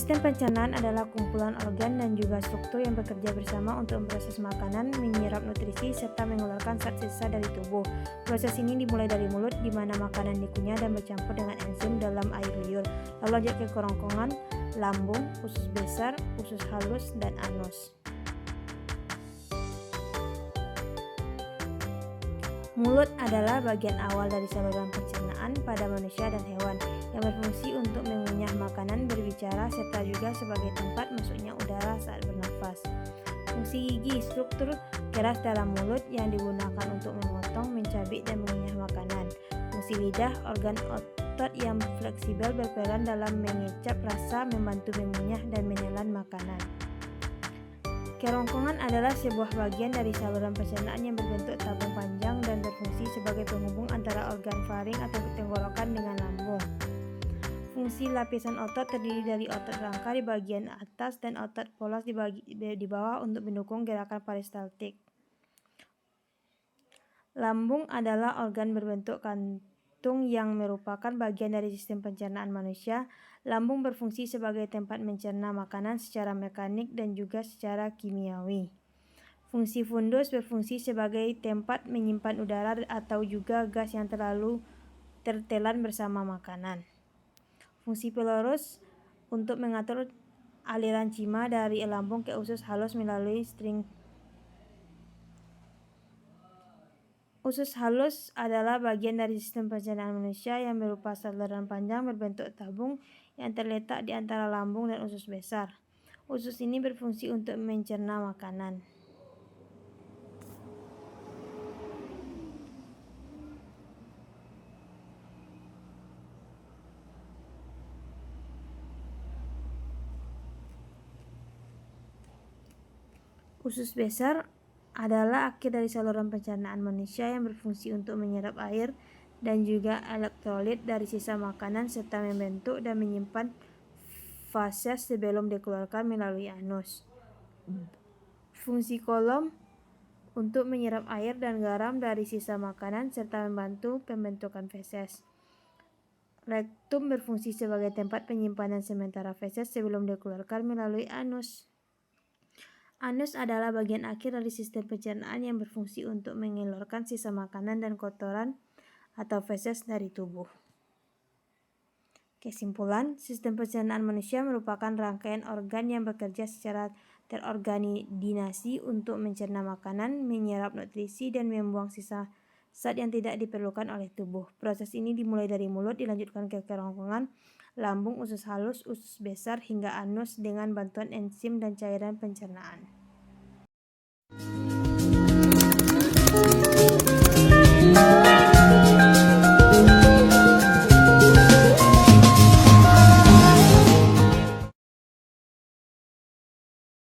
Sistem pencernaan adalah kumpulan organ dan juga struktur yang bekerja bersama untuk memproses makanan, menyerap nutrisi, serta mengeluarkan zat sisa dari tubuh. Proses ini dimulai dari mulut, di mana makanan dikunyah dan bercampur dengan enzim dalam air liur, lalu lanjut ke kerongkongan, lambung, usus besar, usus halus, dan anus. Mulut adalah bagian awal dari saluran pencernaan pada manusia dan hewan, yang berfungsi untuk mengunyah makanan, berbicara, serta juga sebagai tempat masuknya udara saat bernafas. Fungsi gigi, struktur keras dalam mulut yang digunakan untuk memotong, mencabik, dan mengunyah makanan. Fungsi lidah, organ otot yang fleksibel berperan dalam mengecap rasa, membantu mengunyah, dan menelan makanan. Kerongkongan adalah sebuah bagian dari saluran pencernaan yang berbentuk tabung panjang dan berfungsi sebagai penghubung antara organ faring atau tenggorokan dengan lambung. Fungsi lapisan otot terdiri dari otot rangka di bagian atas dan otot polos di bawah untuk mendukung gerakan peristaltik. Lambung adalah organ berbentuk kantung yang merupakan bagian dari sistem pencernaan manusia. Lambung berfungsi sebagai tempat mencerna makanan secara mekanik dan juga secara kimiawi. Fungsi fundus berfungsi sebagai tempat menyimpan udara atau juga gas yang terlalu tertelan bersama makanan. Fungsi pilorus untuk mengatur aliran cima dari lambung ke usus halus melalui string. Usus halus adalah bagian dari sistem pencernaan manusia yang berupa saluran panjang berbentuk tabung yang terletak di antara lambung dan usus besar. Usus ini berfungsi untuk mencerna makanan. Usus besar adalah akhir dari saluran pencernaan manusia yang berfungsi untuk menyerap air dan juga elektrolit dari sisa makanan serta membentuk dan menyimpan feses sebelum dikeluarkan melalui anus. Fungsi kolom untuk menyerap air dan garam dari sisa makanan serta membantu pembentukan feses. Rektum berfungsi sebagai tempat penyimpanan sementara feses sebelum dikeluarkan melalui anus. Anus adalah bagian akhir dari sistem pencernaan yang berfungsi untuk mengeluarkan sisa makanan dan kotoran atau feses dari tubuh. Kesimpulan, sistem pencernaan manusia merupakan rangkaian organ yang bekerja secara terorganisasi untuk mencerna makanan, menyerap nutrisi, dan membuang sisa zat yang tidak diperlukan oleh tubuh. Proses ini dimulai dari mulut, dilanjutkan ke kerongkongan, lambung, usus halus, usus besar, hingga anus dengan bantuan enzim dan cairan pencernaan.